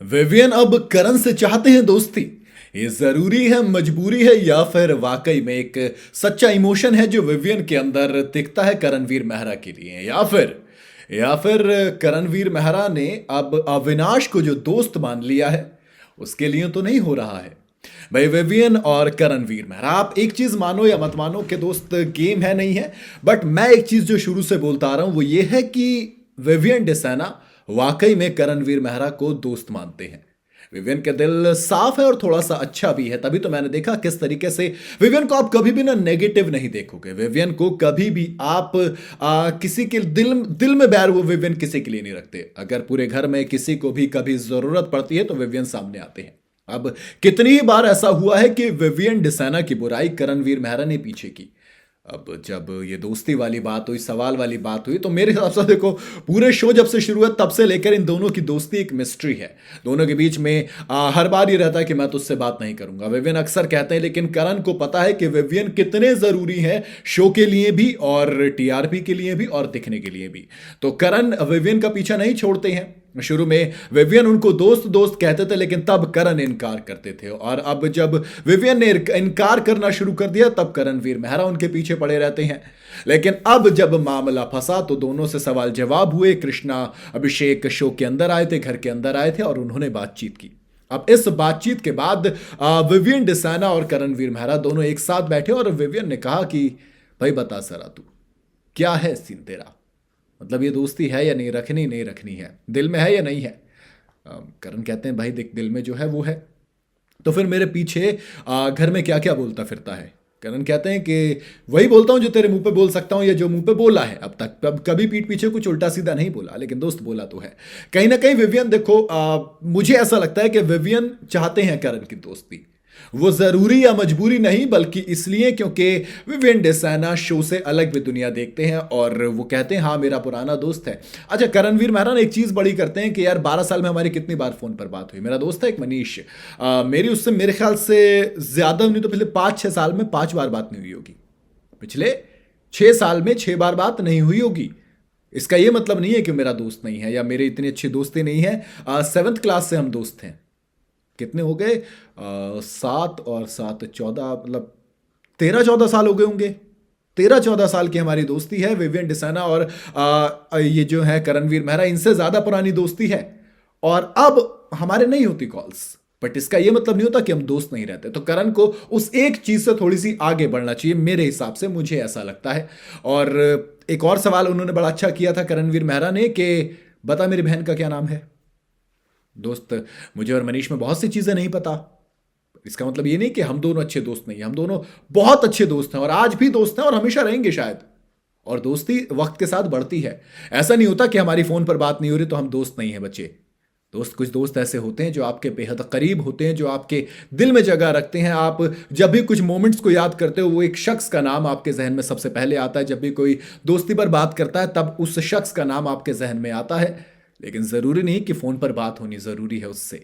Vivian अब करण से चाहते हैं दोस्ती। ये जरूरी है, मजबूरी है, या फिर वाकई में एक सच्चा इमोशन है जो विवियन के अंदर दिखता है करणवीर मेहरा के लिए, या फिर करणवीर मेहरा ने अब अविनाश को जो दोस्त मान लिया है उसके लिए तो नहीं हो रहा है। भाई विवियन और करणवीर मेहरा, आप एक चीज मानो या मत मानो कि दोस्त गेम है नहीं है, बट मैं एक चीज जो शुरू से बोलता आ रहा हूं वो ये है कि विवियन डिसैना वाकई में करणवीर मेहरा को दोस्त मानते हैं। विवियन का दिल साफ है और थोड़ा सा अच्छा भी है, तभी तो मैंने देखा किस तरीके से विवियन को आप कभी भी ना नेगेटिव नहीं देखोगे। विवियन को कभी भी आप किसी के दिल में बैर वो विवियन किसी के लिए नहीं रखते। अगर पूरे घर में किसी को भी कभी जरूरत पड़ती है तो विवियन सामने आते हैं। अब कितनी ही बार ऐसा हुआ है कि विवियन डिसैना की बुराई करणवीर मेहरा ने पीछे की। अब जब ये दोस्ती वाली बात हुई, सवाल वाली बात हुई, तो मेरे हिसाब से देखो पूरे शो जब से शुरू हुआ तब से लेकर इन दोनों की दोस्ती एक मिस्ट्री है। दोनों के बीच में हर बार ये रहता है कि मैं तुझसे बात नहीं करूंगा, विवियन अक्सर कहते हैं, लेकिन करण को पता है कि विवियन कितने जरूरी है शो के लिए भी और टीआरपी के लिए भी और दिखने के लिए भी। तो करण विवियन का पीछा नहीं छोड़ते हैं। शुरू में विवियन उनको दोस्त दोस्त कहते थे, लेकिन तब करण इनकार करते थे, और अब जब विवियन ने इनकार करना शुरू कर दिया तब करणवीर मेहरा उनके पीछे पड़े रहते हैं। लेकिन अब जब मामला फंसा तो दोनों से सवाल जवाब हुए। कृष्णा अभिषेक शो के अंदर आए थे, घर के अंदर आए थे और उन्होंने बातचीत की। अब इस बातचीत के बाद विवियन डिसैना और करणवीर मेहरा दोनों एक साथ बैठे और विवियन ने कहा कि भाई बता सरा, तू क्या है सीन तेरा, मतलब ये दोस्ती है या नहीं रखनी, नहीं रखनी है, दिल में है या नहीं है। करण कहते हैं भाई देख, दिल में जो है वो है, तो फिर मेरे पीछे घर में क्या क्या बोलता फिरता है। करण कहते हैं कि वही बोलता हूं जो तेरे मुंह पे बोल सकता हूं या जो मुंह पे बोला है अब तक, कभी पीठ पीछे कुछ उल्टा सीधा नहीं बोला, लेकिन दोस्त बोला तो है। कहीं ना कहीं विवियन देखो, मुझे ऐसा लगता है कि विवियन चाहते हैं करण की दोस्ती। वो जरूरी या मजबूरी नहीं, बल्कि इसलिए क्योंकि विवियन डिसैना शो से अलग भी दुनिया देखते हैं और वो कहते हैं हाँ मेरा पुराना दोस्त है। अच्छा, करणवीर मेहरा ने एक चीज बड़ी करते हैं कि यार 12 साल में हमारी कितनी बार फोन पर बात हुई। मेरा दोस्त है एक मनीष, मेरी उससे मेरे ख्याल से ज्यादा नहीं तो पिछले 5-6 साल में 5 बार बात नहीं हुई होगी। पिछले 6 साल में 6 बार बात नहीं हुई होगी। इसका यह मतलब नहीं है कि मेरा दोस्त नहीं है या मेरी इतनी अच्छी दोस्ती नहीं है। 7th क्लास से हम दोस्त हैं। कितने हो गए, 7 और 7 14, मतलब 13-14 साल हो गए होंगे। 13-14 साल की हमारी दोस्ती है विवियन डिसैना और ये जो है करणवीर मेहरा, इनसे ज्यादा पुरानी दोस्ती है। और अब हमारे नहीं होती कॉल्स, बट इसका यह मतलब नहीं होता कि हम दोस्त नहीं रहते। तो करण को उस एक चीज से थोड़ी सी आगे बढ़ना चाहिए मेरे हिसाब से, मुझे ऐसा लगता है। और एक और सवाल उन्होंने बड़ा अच्छा किया था करणवीर मेहरा ने कि बता मेरी बहन का क्या नाम है। दोस्त, मुझे और मनीष में बहुत सी चीजें नहीं पता। इसका मतलब ये नहीं कि हम दोनों अच्छे दोस्त नहीं हैं, हम दोनों बहुत अच्छे दोस्त हैं और आज भी दोस्त हैं और हमेशा रहेंगे शायद। और दोस्ती वक्त के साथ बढ़ती है। ऐसा नहीं होता कि हमारी फोन पर बात नहीं हो रही तो हम दोस्त नहीं हैं बच्चे। दोस्त, कुछ दोस्त ऐसे होते हैं जो आपके बेहद करीब होते हैं, जो आपके दिल में जगह रखते हैं। आप जब भी कुछ मोमेंट्स को याद करते हो, वो एक शख्स का नाम आपके जहन में सबसे पहले आता है। जब भी कोई दोस्ती पर बात करता है तब उस शख्स का नाम आपके जहन में आता है। लेकिन जरूरी नहीं कि फोन पर बात होनी जरूरी है उससे।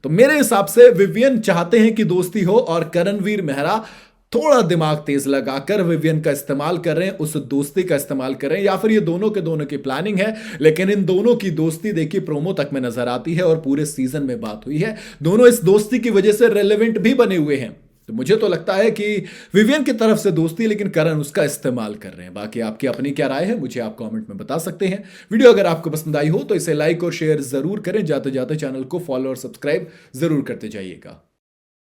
तो मेरे हिसाब से विवियन चाहते हैं कि दोस्ती हो और करणवीर मेहरा थोड़ा दिमाग तेज लगाकर विवियन का इस्तेमाल कर रहे हैं, उस दोस्ती का इस्तेमाल कर रहे हैं, या फिर ये दोनों के दोनों की प्लानिंग है। लेकिन इन दोनों की दोस्ती देखिए प्रोमो तक में नजर आती है और पूरे सीजन में बात हुई है। दोनों इस दोस्ती की वजह से रेलेवेंट भी बने हुए हैं। तो मुझे तो लगता है कि विवियन की तरफ से दोस्ती, लेकिन करण उसका इस्तेमाल कर रहे हैं। बाकी आपकी अपनी क्या राय है मुझे आप कमेंट में बता सकते हैं। वीडियो अगर आपको पसंद आई हो तो इसे लाइक और शेयर जरूर करें। जाते जाते चैनल को फॉलो और सब्सक्राइब जरूर करते जाइएगा।